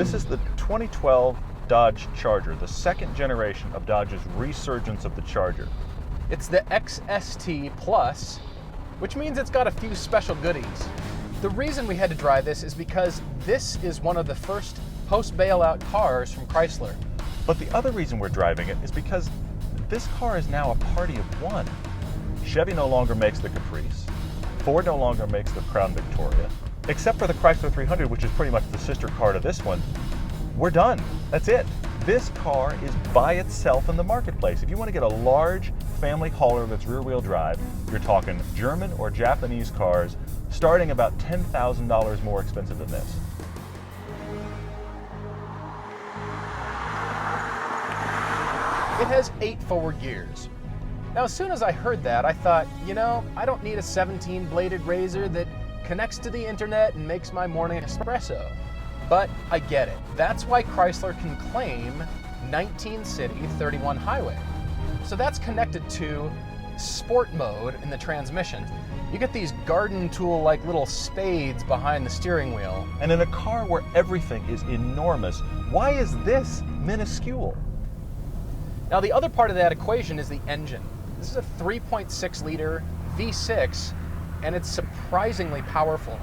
This is the 2012 Dodge Charger, the second generation of Dodge's resurgence of the Charger. It's the XST Plus, which means it's got a few special goodies. The reason we had to drive this is because this is one of the first post-bailout cars from Chrysler. But the other reason we're driving it is because this car is now a party of one. Chevy no longer makes the Caprice. Ford no longer makes the Crown Victoria. Except for the Chrysler 300, which is pretty much the sister car to this one, we're done. That's it. This car is by itself in the marketplace. If you want to get a large family hauler that's rear-wheel drive, you're talking German or Japanese cars starting about $10,000 more expensive than this. It has 8 forward gears. Now, as soon as I heard that, I thought, you know, I don't need a 17-bladed razor that connects to the internet and makes my morning espresso. But I get it. That's why Chrysler can claim 19 city, 31 highway. So that's connected to sport mode in the transmission. You get these garden tool-like little spades behind the steering wheel. And in a car where everything is enormous, why is this minuscule? Now, the other part of that equation is the engine. This is a 3.6 liter V6, and it's surprisingly powerful.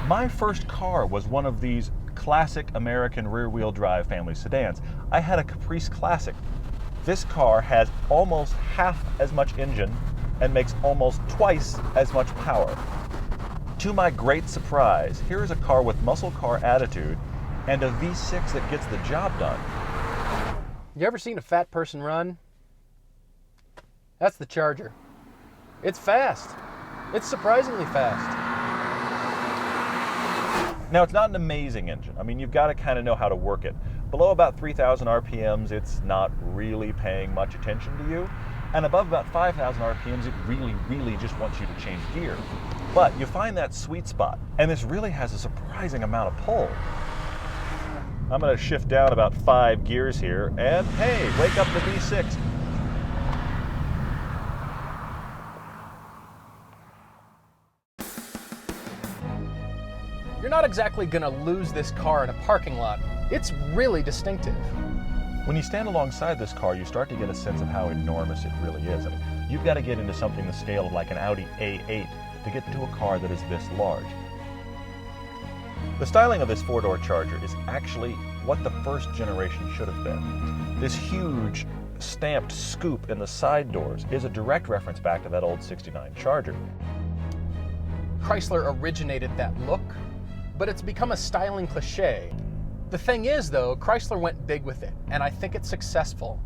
My first car was one of these classic American rear-wheel drive family sedans. I had a Caprice Classic. This car has almost half as much engine and makes almost twice as much power. To my great surprise, here is a car with muscle car attitude and a V6 that gets the job done. You ever seen a fat person run? That's the Charger. It's fast. It's surprisingly fast. Now, it's not an amazing engine. I mean, you've got to kind of know how to work it. Below about 3,000 RPMs, it's not really paying much attention to you. And above about 5,000 RPMs, it really just wants you to change gear. But you find that sweet spot, and this really has a surprising amount of pull. I'm going to shift down about 5 gears here, and hey, wake up the V6. You're not exactly going to lose this car in a parking lot. It's really distinctive. When you stand alongside this car, you start to get a sense of how enormous it really is. I mean, you've got to get into something the scale of like an Audi A8 to get into a car that is this large. The styling of this 4-door Charger is actually what the first generation should have been. This huge stamped scoop in the side doors is a direct reference back to that old '69 Charger. Chrysler originated that look, but it's become a styling cliche. The thing is, though, Chrysler went big with it, and I think it's successful.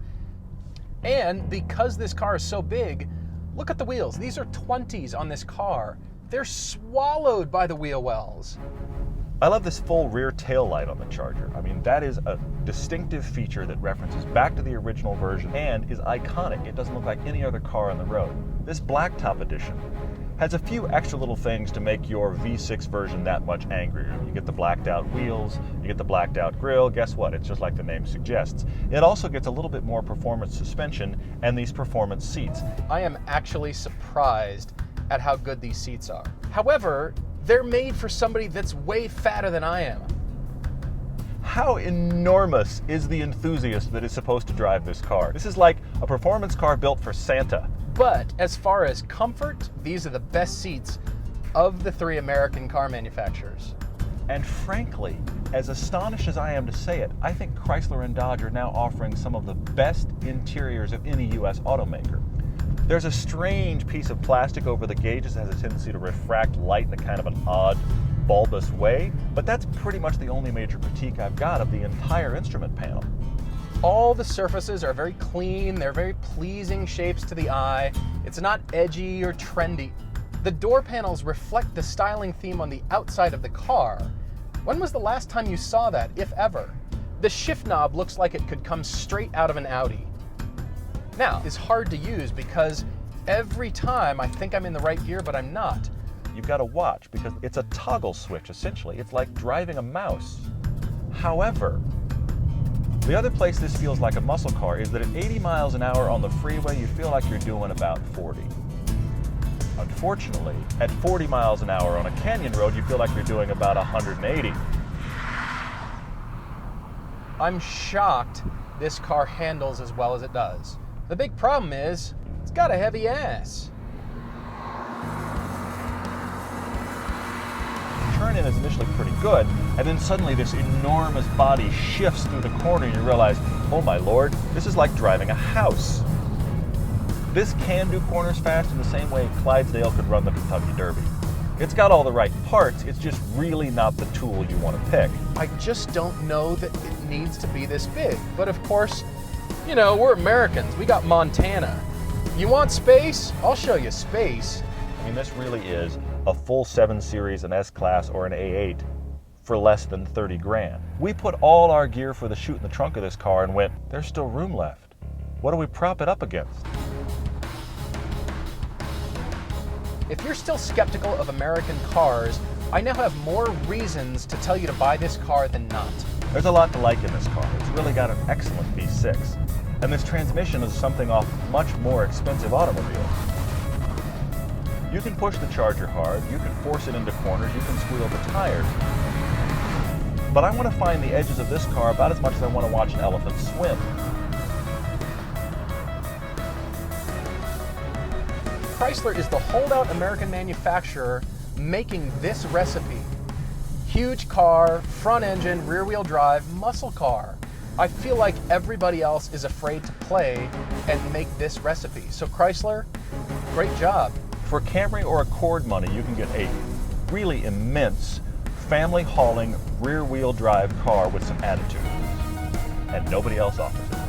And because this car is so big, look at the wheels. These are 20s on this car. They're swallowed by the wheel wells. I love this full rear tail light on the Charger. I mean, that is a distinctive feature that references back to the original version and is iconic. It doesn't look like any other car on the road. This blacktop edition has a few extra little things to make your V6 version that much angrier. You get the blacked out wheels, you get the blacked out grille. Guess what? It's just like the name suggests. It also gets a little bit more performance suspension and these performance seats. I am actually surprised at how good these seats are. However, they're made for somebody that's way fatter than I am. How enormous is the enthusiast that is supposed to drive this car? This is like a performance car built for Santa. But as far as comfort, these are the best seats of the 3 American car manufacturers. And frankly, as astonished as I am to say it, I think Chrysler and Dodge are now offering some of the best interiors of any US automaker. There's a strange piece of plastic over the gauges that has a tendency to refract light in a kind of an odd, bulbous way, but that's pretty much the only major critique I've got of the entire instrument panel. All the surfaces are very clean, they're very pleasing shapes to the eye. It's not edgy or trendy. The door panels reflect the styling theme on the outside of the car. When was the last time you saw that, if ever? The shift knob looks like it could come straight out of an Audi. Now, it's hard to use because every time I think I'm in the right gear, but I'm not. You've got to watch because it's a toggle switch, essentially. It's like driving a mouse. However, the other place this feels like a muscle car is that at 80 miles an hour on the freeway, you feel like you're doing about 40. Unfortunately, at 40 miles an hour on a canyon road, you feel like you're doing about 180. I'm shocked this car handles as well as it does. The big problem is, it's got a heavy ass. Turn in is initially pretty good, and then suddenly this enormous body shifts through the corner and you realize, oh my lord, this is like driving a house. This can do corners fast in the same way Clydesdale could run the Kentucky Derby. It's got all the right parts, it's just really not the tool you want to pick. I just don't know that it needs to be this big. But of course, you know, we're Americans. We got Montana. You want space? I'll show you space. I mean, this really is a full 7 Series, an S-Class, or an A8 for less than 30 grand. We put all our gear for the chute in the trunk of this car and went, there's still room left. What do we prop it up against? If you're still skeptical of American cars, I now have more reasons to tell you to buy this car than not. There's a lot to like in this car. It's really got an excellent V6. And this transmission is something off much more expensive automobiles. You can push the Charger hard, you can force it into corners, you can squeal the tires. But I want to find the edges of this car about as much as I want to watch an elephant swim. Chrysler is the holdout American manufacturer making this recipe. Huge car, front engine, rear wheel drive, muscle car. I feel like everybody else is afraid to play and make this recipe. So Chrysler, great job. For Camry or Accord money, you can get a really immense family hauling rear wheel drive car with some attitude. And nobody else offers it.